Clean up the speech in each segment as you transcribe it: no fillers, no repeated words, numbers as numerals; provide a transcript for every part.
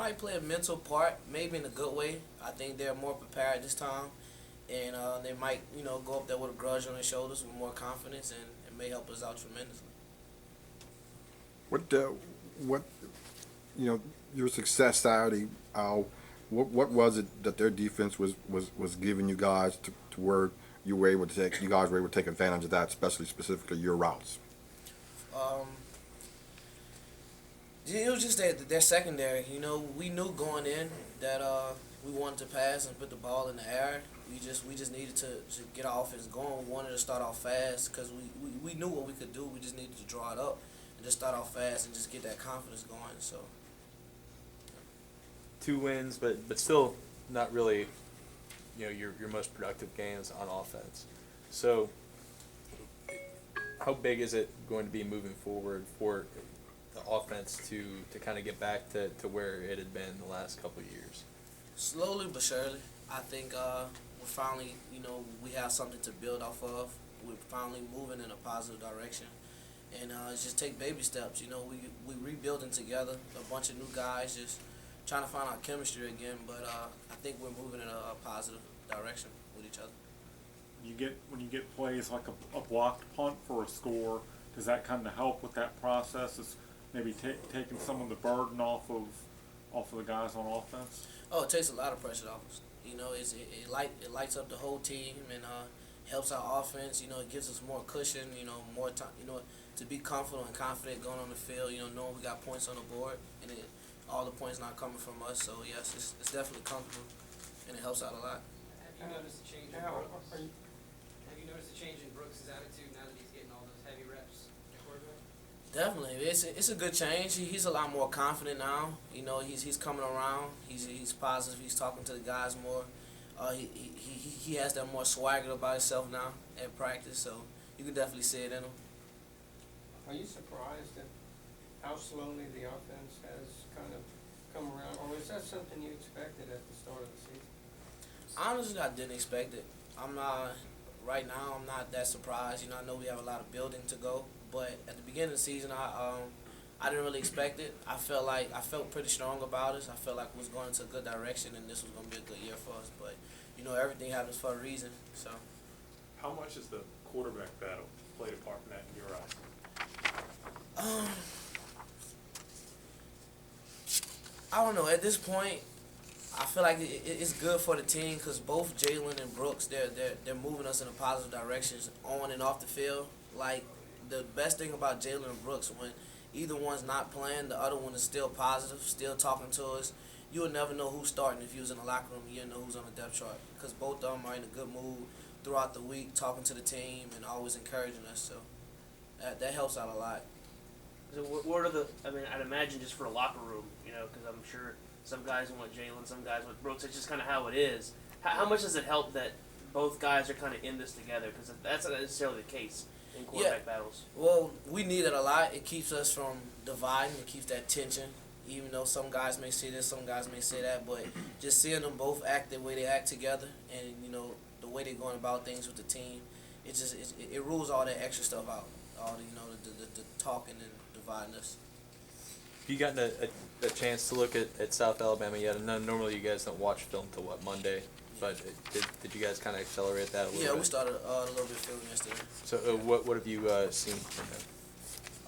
might play a mental part, maybe in a good way. I think they're more prepared this time, and they might, go up there with a grudge on their shoulders with more confidence, and it may help us out tremendously. What what your success Saturday? What was it that their defense was giving you guys to where you guys were able to take advantage of that, especially specifically your routes? Um, it was just their secondary. We knew going in that we wanted to pass and put the ball in the air. We just needed to get our offense going. We wanted to start off fast because we knew what we could do. We just needed to draw it up and just start off fast and just get that confidence going. So 2 wins, but still not really, your most productive games on offense. So, how big is it going to be moving forward for the offense to kind of get back to where it had been the last couple of years? slowly but surely, I think we're finally, we have something to build off of. We're finally moving in a positive direction. And it's just take baby steps. We rebuilding together, a bunch of new guys, just trying to find our chemistry again. But I think we're moving in a positive direction with each other. When you get plays like a blocked punt for a score, does that kind of help with that process? Is maybe taking some of the burden off of the guys on offense? Oh, it takes a lot of pressure off us. It lights up the whole team and helps our offense. It gives us more cushion. More time. To be comfortable and confident going on the field. Knowing we got points on the board and all the points not coming from us. So yes, it's definitely comfortable and it helps out a lot. Have you noticed a change in Brooks? Have you noticed a change in Brooks' attitude now that he's getting all those heavy reps at quarterback? Definitely, it's a good change. He's a lot more confident now. He's coming around. He's positive. He's talking to the guys more. He has that more swagger about himself now at practice. So you can definitely see it in him. Are you surprised at how slowly the offense has kind of come around, or is that something you expected at the start of the season? Honestly, I didn't expect it. I'm not right now. I'm not that surprised. I know we have a lot of building to go, but at the beginning of the season, I didn't really expect it. I felt pretty strong about it. I felt like we was going into a good direction, and this was going to be a good year for us. But everything happens for a reason. So How much has the quarterback battle played a part in that in your eyes? I don't know. At this point, I feel like it's good for the team because both Jalen and Brooks, they're moving us in a positive directions on and off the field. Like the best thing about Jalen and Brooks, when either one's not playing, the other one is still positive, still talking to us. You would never know who's starting if you was in the locker room. You didn't know who's on the depth chart because both of them are in a good mood throughout the week, talking to the team and always encouraging us. So that helps out a lot. So what are the? I mean, I'd imagine just for a locker room, because I'm sure some guys want Jalen, some guys want Brooks. It's just kind of how it is. How much does it help that both guys are kind of in this together? Because that's not necessarily the case in quarterback battles. Well, we need it a lot. It keeps us from dividing. It keeps that tension. Even though some guys may say this, some guys may say that, but just seeing them both act the way they act together, and the way they're going about things with the team, it rules all that extra stuff out. All the talking and dividing us. Have you gotten a chance to look at South Alabama yet? And normally you guys don't watch film till Monday, but did you guys kind of accelerate that a little bit? Yeah, we started a little bit filming yesterday. So what have you seen from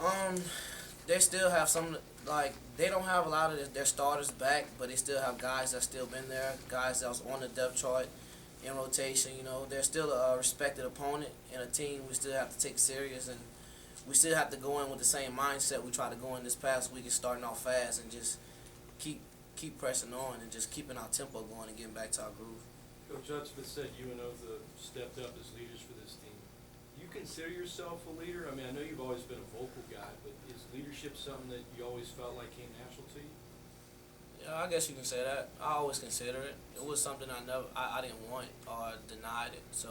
them? They still have some, they don't have a lot of their starters back, but they still have guys that still been there, guys that was on the depth chart in rotation. They're still a respected opponent and a team we still have to take serious, and we still have to go in with the same mindset we tried to go in this past week and starting off fast and just keep pressing on and just keeping our tempo going and getting back to our groove. Coach Hudspeth said UNO stepped up as leaders for this team. You consider yourself a leader? I mean, I know you've always been a vocal guy, but is leadership something that you always felt like came natural to you? Yeah, I guess you can say that. I always consider it. It was something I didn't want or denied it. So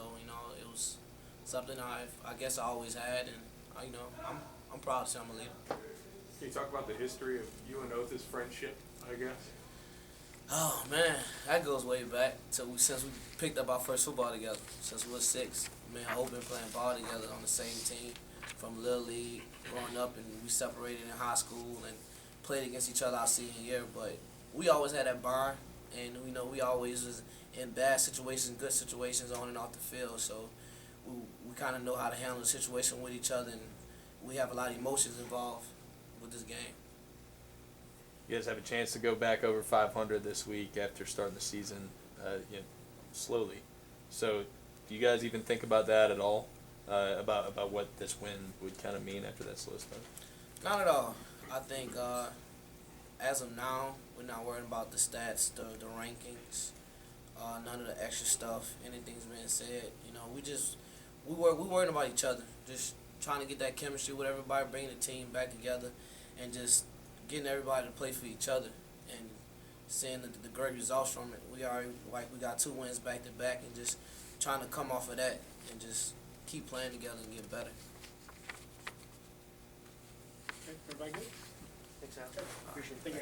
it was something I guess I always had, and I'm proud to say I'm a leader. Can you talk about the history of you and Oath's friendship, I guess? Oh man, that goes way back since we picked up our first football together. Since we were 6, me and Hope been playing ball together on the same team from Little League, growing up, and we separated in high school and played against each other our senior year. But we always had that bond, and we know we always was in bad situations, good situations, on and off the field. So we kind of know how to handle the situation with each other, and we have a lot of emotions involved with this game. You guys have a chance to go back over 500 this week after starting the season, slowly. So, do you guys even think about that at all? About what this win would kind of mean after that slow start? Not at all. I think as of now, we're not worrying about the stats, the rankings, none of the extra stuff. Anything's being said. We worrying about each other. Just trying to get that chemistry with everybody, bringing the team back together, and just getting everybody to play for each other and seeing the great results from it. We got 2 wins back to back, and just trying to come off of that and just keep playing together and get better. Okay, everybody good? Thanks, Al. Appreciate it. Thank you.